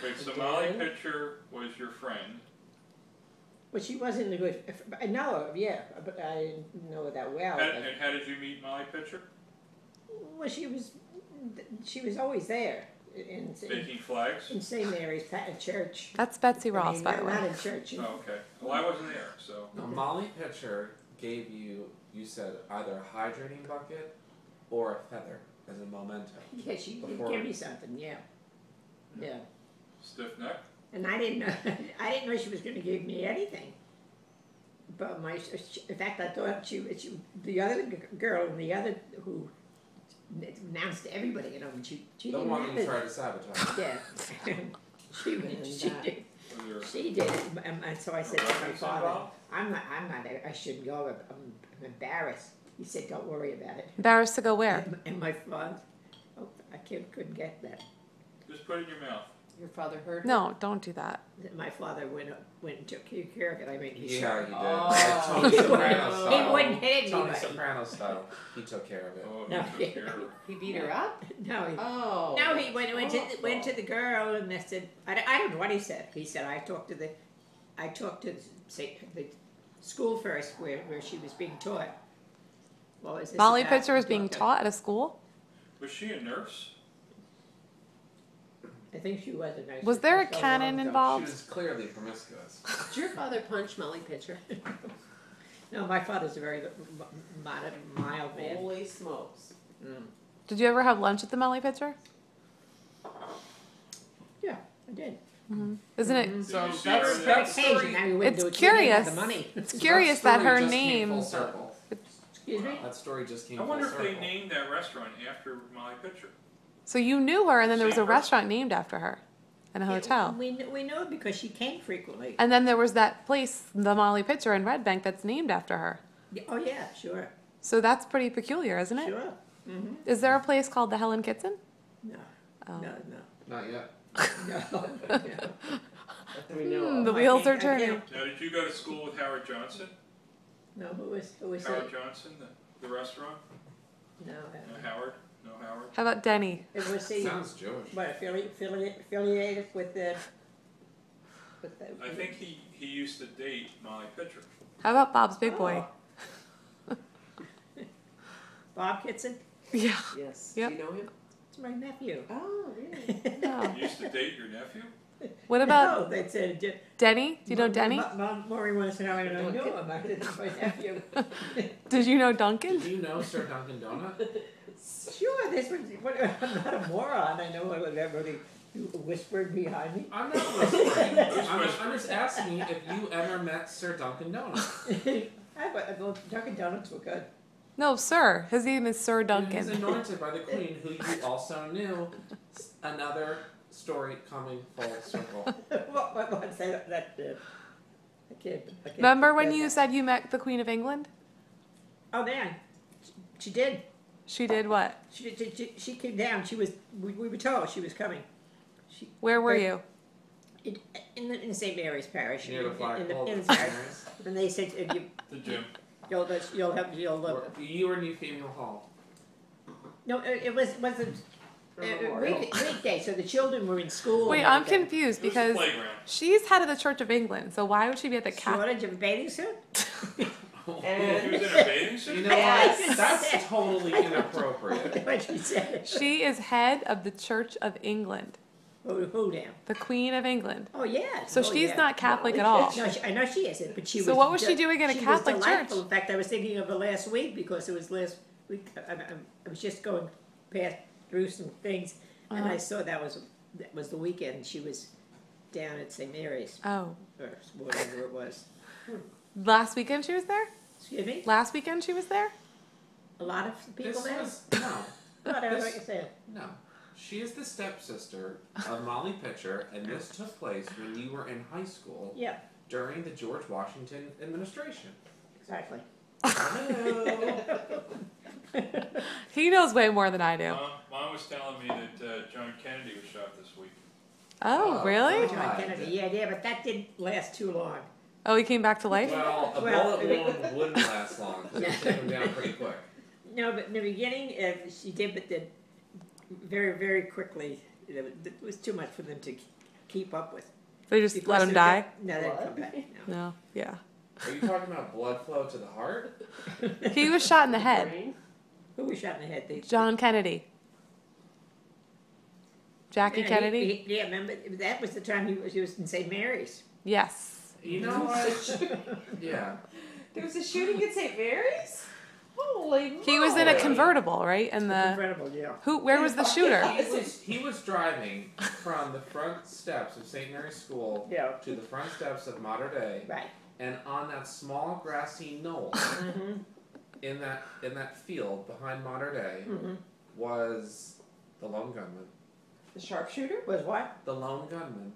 Wait, so Molly Pitcher was your friend? Well, she wasn't a good. I know her, yeah, but I didn't know her that well. And how did you meet Molly Pitcher? Well, she was always there in Making flags? in St. Mary's Church. That's Betsy Ross, by the way. Not in church. Oh, okay. Well, I wasn't there, so. Now, Molly Pitcher gave you said, either a hydrating bucket or a feather as a memento. Yeah, she did give me something. Yeah. Yeah. Stiff neck? And I didn't know. I didn't know she was going to give me anything. But in fact, I thought she the other girl and the other who announced to everybody, you know, she The didn't one have you it. tried to sabotage. Yeah. she did. She did. And so I said to my father, I'm not. I shouldn't go. I'm embarrassed. He said, don't worry about it. Embarrassed to go where? And my father, I couldn't get that. Just put it in your mouth. Your father heard her? No, don't do that. My father went and took care of it. I mean, he Yeah, sure. he did. Oh. Like Tony Soprano He style. wouldn't hit Tony anybody. Soprano style. He took care of it. Oh, No. he took care of it. He beat her up? No, he, Oh. no, he went to the girl and I said, I don't know what he said. He said, I talked to the school first where she was being taught. What was this Molly about? Pitcher was being taught at a school? Was she a nurse? I think she was a nurse. Was there a so long cannon ago. She involved? was clearly promiscuous. Did your father punch Molly Pitcher? No, my father's a very mild man. Holy smokes. Did you ever have lunch at the Molly Pitcher? Yeah, I did. Isn't it? Did So you see that's- her? that Occasion, story- now we wouldn't It's do it. We didn't have curious. the money. It's curious that story her just came name. full circle. Excuse me? That story just came I wonder full if they circle. named that restaurant after Molly Pitcher. So you knew her, and then there was a Same person. restaurant named after her, in a hotel. We know it because she came frequently. And then there was that place, the Molly Pitcher in Red Bank, that's named after her. Oh yeah, sure, So that's pretty peculiar, isn't it? sure. Mm-hmm. Is there a place called the Helen Kitson? No, Oh. no, Not yet. no. We know. The I wheels can't- are I turning. can't- Now, did you go to school with Howard Johnson? No, who was Howard it? Johnson, the restaurant? No, No Howard? No Howard? How about Denny? it was the Sounds Jewish. what affiliated with the. I think he used to date Molly Pitcher. How about Bob's Big Boy? Bob Kitson. Yeah. Yes. Yep. Do you know him? It's my nephew. Oh, really? Oh. You used to date your nephew? What about No, they said. Denny? Do you know Denny? Maureen wants to know. I don't know him. It's my nephew. Did you know Duncan? Did you know Sir Dunkin' Donut? Sure, this was. I'm not a moron. I know what everybody whispered behind me. I'm not whispering. I'm just asking if you ever met Sir Dunkin' Donut. I thought Dunkin' Donuts were good. No, sir. His name is Sir He's Duncan. anointed by the Queen, who you also knew. Another story coming full circle. What's that? I can't Remember when forget you that. said you met the Queen of England? Oh, man. She did. She did what? She came down. We were told she was coming. Where were you? In St. Mary's Parish. Near the flagpole. in of the St. parish. Mary's. And they said, The gym. You were New Female Hall. No, it wasn't weekday, so the children were in school. Wait, and I'm everything. confused It was the because playground. she's head of the Church of England. So why would she be at the Catholic? Shortage of a bathing suit? He And was in a bathing suit? You know Yes. what? That's totally inappropriate. What she said. She is head of the Church of England, Who now? the Queen of England. Oh, yes. So Oh, she's yeah. not Catholic at all. No, I know she isn't, but she was. So what was she de- doing in a she Catholic was church? delightful. In fact, I was thinking of her last week because it was last week. I was just going past through some things, and I saw that was the weekend. She was down at St. Mary's Oh, or whatever it was. last weekend she was there. Excuse me. Last weekend she was there. A lot of people This there. was no, Whatever this- you said. no. She is the stepsister of Molly Pitcher, and this took place when you were in high school Yeah, during the George Washington administration. exactly. Hello. He knows way more than I do. Mom was telling me that John Kennedy was shot this week. Oh, Oh, really? John Kennedy. Yeah, but that didn't last too long. Oh, he came back to life? Well, a Well, bullet wound wouldn't last long because it would take him down pretty quick. No, but in the beginning, she did, but then very, very quickly, it was too much for them to keep up with. They just Because let him they- die? No, they What? come back, no. No. Yeah. Are you talking about blood flow to the heart? He was shot in the head. Brain? Who was shot in the head? John Kennedy. Jackie Yeah, Kennedy? yeah, remember, that was the time he was in St. Mary's. Yes. You know what? Yeah. There was a shooting at St. Mary's? Holy He was in a Oh. convertible, right? And the Incredible, yeah. where was the shooter? He was driving from the front steps of St. Mary's School Yeah. to the front steps of Mater Dei, Right. and on that small grassy knoll Mm-hmm. in that field behind Mater Dei Mm-hmm. was the lone gunman. The sharpshooter? Was what? The lone gunman.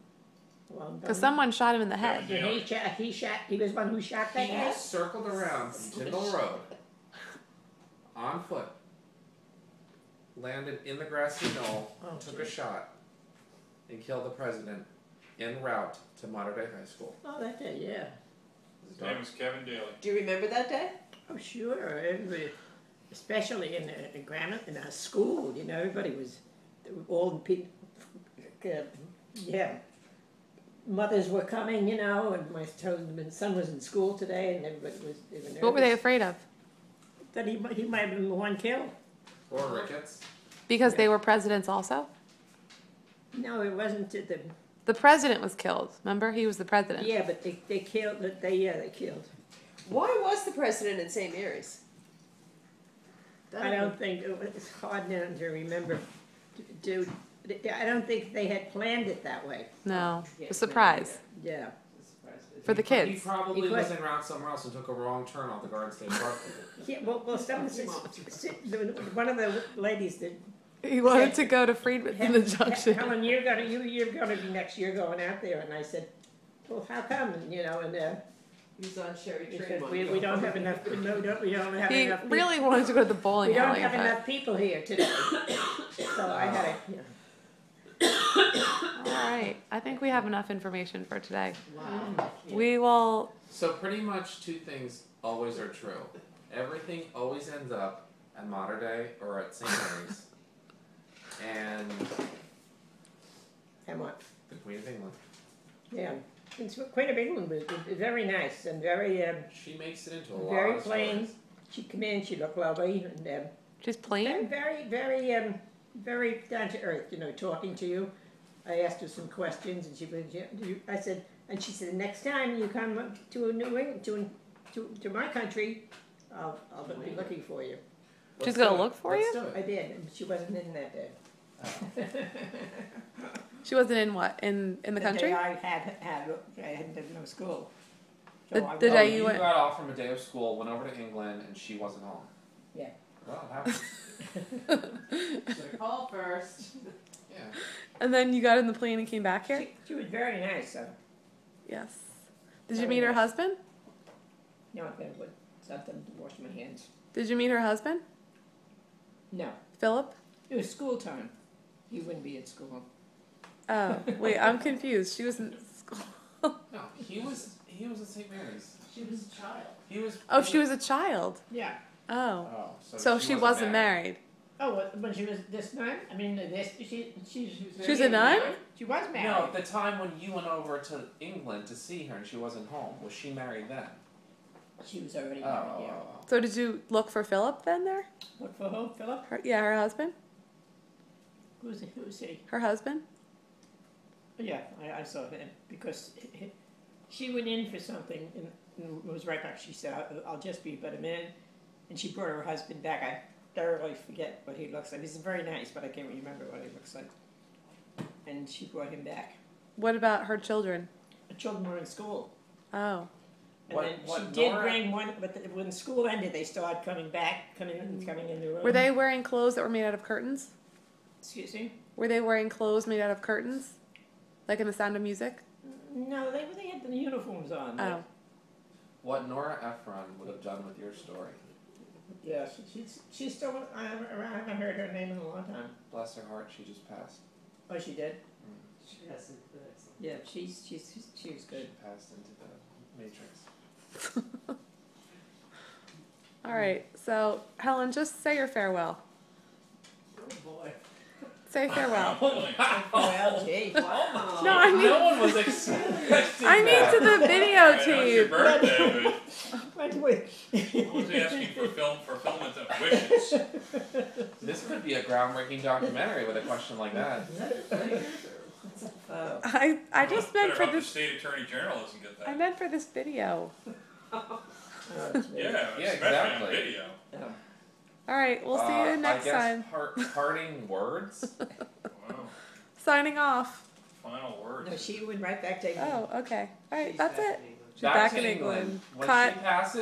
Well, Because someone shot him in the head. Did he was one who shot that He guy? circled around from Tyndall Road on foot, landed in the grassy knoll, Oh, took a shot, and killed the president en route to Mater Dei High School. Oh, that day, yeah. It was His name dark. was Kevin Daly. Do you remember that day? Oh, sure. Everybody, especially in a school, you know, everybody was, all the people, yeah. Mothers were coming, you know, and my son was in school today, and everybody was. What were they nervous afraid of? that he might have been the one killed. Or rickets. Because they were presidents also? No, it wasn't The president was killed. Remember? He was the president. Yeah, but they killed. They killed. Why was the president in St. Mary's? I don't think it's hard now to remember. I don't think they had planned it that way. No. Yeah, A surprise. Yeah. For the He kids. probably Because- was en route somewhere else and took a wrong turn off the Garden State Park. Yeah. Well, one of the ladies that He wanted to go to Friedman in the Junction. Helen, you're gonna be next year going out there, and I said, well, how come? And, you know, and He was on Sherry he Train said, one we don't have enough. No, we don't have He enough. really wanted to go to the We bowling don't alley. have but- enough people here today, so I had to. You know. All right. I think we have enough information for today. Wow. We will. So pretty much two things always are true. Everything always ends up at Mater Dei or at St. Mary's. And And what? the Queen of England. Yeah. And so Queen of England was very nice and very, She makes it into a lot very of plain. stories. She came in, she looked lovely, and She's very, plain. very down to earth. You know, talking to you. I asked her some questions, and she was. I said, and she said, next time you come to New England, to my country, I'll be looking for you. She's Let's gonna do it. look for Let's you? do it. I did, and she wasn't in that day. She wasn't in what? In the country? day I hadn't done no school. The- I the was- day you you went- got off from a day of school, went over to England, and she wasn't home. Yeah. Well, it happens. Should call first. Yeah. And then you got in the plane and came back here? She was very nice. Yes. Did you meet her husband? No, I'm gonna put something to wash my hands. Did you meet her husband? No, Philip? it was school time. You wouldn't be at school. Oh, wait, I'm confused. She was in school. No, he was at St. Mary's. She was a child. He was. Oh, she was a child. Yeah. Oh. Oh, So she wasn't married. Oh, when she was this nun? I mean, she She was a nun? She was married. No, the time when you went over to England to see her and she wasn't home, was she married then? She was already married, Oh. yeah. So did you look for Philip then there? What for who, Philip? Yeah, her husband? Who's he? Her husband? Yeah, I saw him because she went in for something and it was right back. She said, I'll just be but a minute. And she brought her husband back. I thoroughly forget what he looks like. He's very nice, but I can't remember what he looks like. And she brought him back. What about her children? The children were in school. Oh. And What- then what she did Nora- bring one, but when school ended, they started coming in the room. Were they wearing clothes that were made out of curtains? Excuse me? Were they wearing clothes made out of curtains? Like in The Sound of Music? No, they had the uniforms on. Oh. What Nora Ephron would have done with your story. Yeah, she's still around. I haven't heard her name in a long time. Bless her heart, she just passed. Oh, she did? She hasn't. Yeah, she was good. She passed into the Matrix. All right. So, Helen, just say your farewell. Oh boy. Say farewell. Well, gee. Wow. No, I mean, No one was expecting I mean that. to the That's your videotape. birthday, Wait, wait. but I was asking for fulfillment of wishes. This could be a groundbreaking documentary with a question like that. Oh. I just meant Better for hope the this. state attorney general doesn't get that. I meant for this video. Oh, Yeah, Yeah, especially exactly. on video. All right, we'll see you next I guess time. Parting words. Wow. Signing off. Final words. No, she went right back to. Oh, okay. All right, She's that's back it. in England. She's back in England. When Cut. she passes.